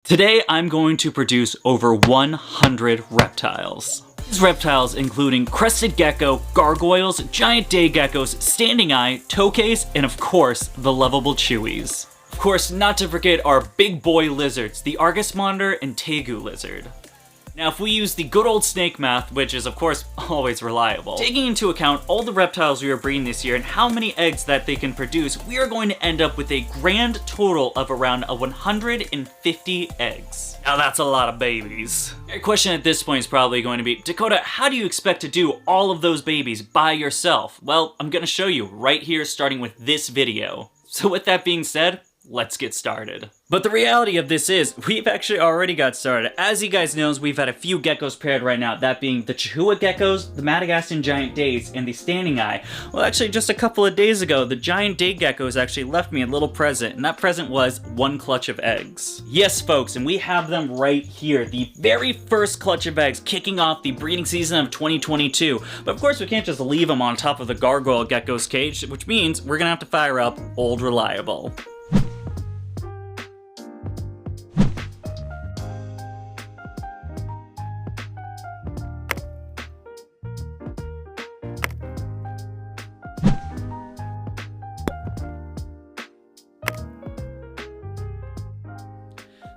Today I'm going to produce over 100 reptiles. These reptiles including crested gecko, gargoyles, giant day geckos, standing eye, tokays, and of course, the lovable chewies. Of course, not to forget our big boy lizards, the Argus monitor and tegu lizard. Now, if we use the good old snake math, which is of course always reliable, taking into account all the reptiles we are breeding this year and how many eggs that they can produce, we are going to end up with a grand total of around 150 eggs. Now that's a lot of babies. Your question at this point is probably going to be, Dakota, how do you expect to do all of those babies by yourself? Well, I'm gonna show you right here starting with this video. So with that being said, let's get started. But the reality of this is, we've actually already got started. As you guys know, we've had a few geckos paired right now, that being the Chihuahua geckos, the Madagascan giant days, and the standing eye. Well, actually, just a couple of days ago, the giant day geckos actually left me a little present, and that present was one clutch of eggs. Yes, folks, and we have them right here, the very first clutch of eggs kicking off the breeding season of 2022. But of course, we can't just leave them on top of the gargoyle gecko's cage, which means we're gonna have to fire up Old Reliable.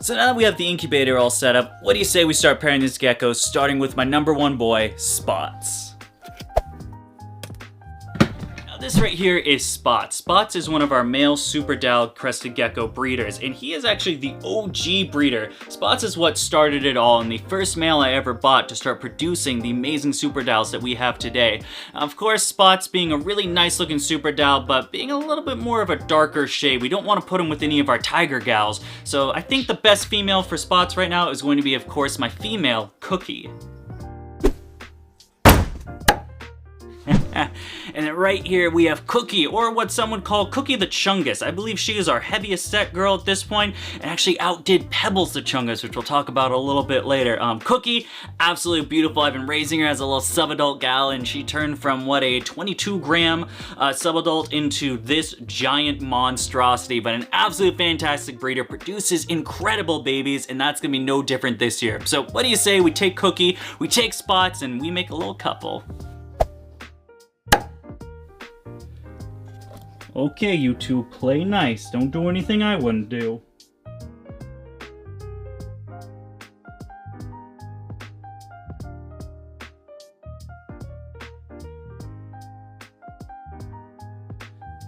So now that we have the incubator all set up, what do you say we start pairing these geckos, starting with my number one boy, Spots. This right here is Spots. Spots is one of our male super dal crested gecko breeders, and he is actually the OG breeder. Spots is what started it all and the first male I ever bought to start producing the amazing super dals that we have today. Of course, Spots being a really nice looking super dal, but being a little bit more of a darker shade. We don't want to put him with any of our tiger gals. So I think the best female for Spots right now is going to be, of course, my female, Cookie. And then right here we have Cookie, or what some would call Cookie the Chungus. I believe she is our heaviest set girl at this point, and actually outdid Pebbles the Chungus, which we'll talk about a little bit later. Cookie, absolutely beautiful. I've been raising her as a little sub-adult gal, and she turned from, what, a 22-gram sub-adult into this giant monstrosity, but an absolute fantastic breeder, produces incredible babies, and that's gonna be no different this year. So what do you say we take Cookie, we take Spots, and we make a little couple? Okay, you two, play nice. Don't do anything I wouldn't do.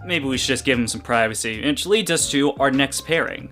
Maybe we should just give him some privacy, which leads us to our next pairing.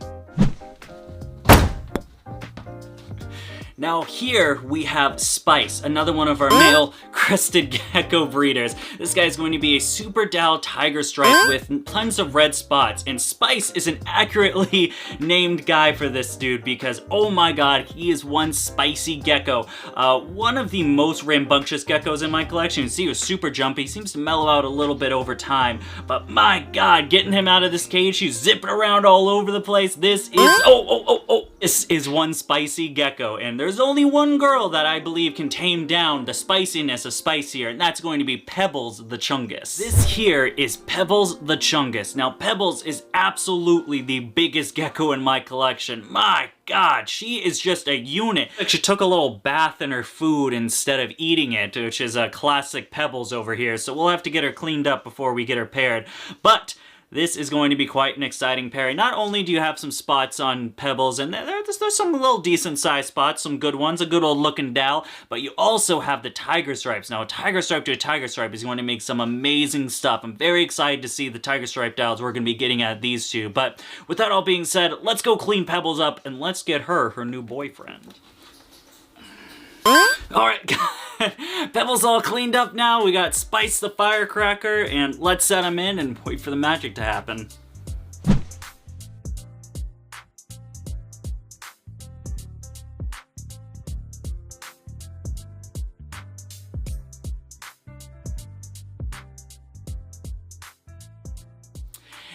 Now here we have Spice, another one of our male crested gecko breeders. This guy is going to be a super dal tiger stripe with tons of red spots, and Spice is an accurately named guy for this dude because, oh my god, he is one spicy gecko. One of the most rambunctious geckos in my collection. You see, he was super jumpy, seems to mellow out a little bit over time, but my god, getting him out of this cage, he's zipping around all over the place. This is, this is one spicy gecko, and there's only one girl that I believe can tame down the spiciness of Spicier, and that's going to be Pebbles the Chungus. This here is Pebbles the Chungus. Now, Pebbles is absolutely the biggest gecko in my collection. My god, she is just a unit. She took a little bath in her food instead of eating it, which is a classic Pebbles over here, so we'll have to get her cleaned up before we get her paired. But this is going to be quite an exciting pairing. Not only do you have some spots on Pebbles, and there's some little decent sized spots, some good ones, a good old looking dal, but you also have the tiger stripes. Now, a tiger stripe to a tiger stripe is going to make some amazing stuff. I'm very excited to see the tiger stripe dals we're going to be getting at these two. But with that all being said, let's go clean Pebbles up and let's get her new boyfriend. Alright, Pebbles all cleaned up now. We got Spice the Firecracker, and let's set him in and wait for the magic to happen.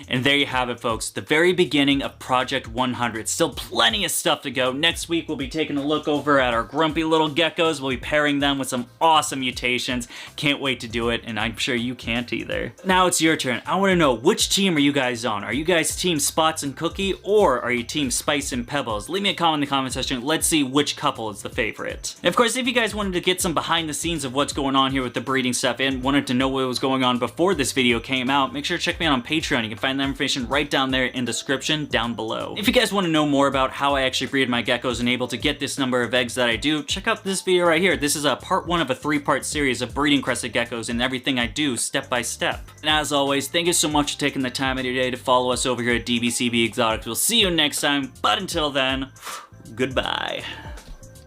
And there you have it, folks, the very beginning of Project 100. Still plenty of stuff to go. Next week, we'll be taking a look over at our grumpy little geckos. We'll be pairing them with some awesome mutations. Can't wait to do it, and I'm sure you can't either. Now it's your turn. I want to know, which team are you guys on? Are you guys Team Spots and Cookie, or are you Team Spice and Pebbles? Leave me a comment in the comment section. Let's see which couple is the favorite. And of course, if you guys wanted to get some behind the scenes of what's going on here with the breeding stuff and wanted to know what was going on before this video came out, make sure to check me out on Patreon. You can find that information right down there in the description down below. If you guys want to know more about how I actually breed my geckos and able to get this number of eggs that I do, check out this video right here. This is a part 1 of a 3-part series of breeding crested geckos and everything I do step by step. And as always, thank you so much for taking the time of your day to follow us over here at DBCB Exotics. We'll see you next time, but until then, goodbye.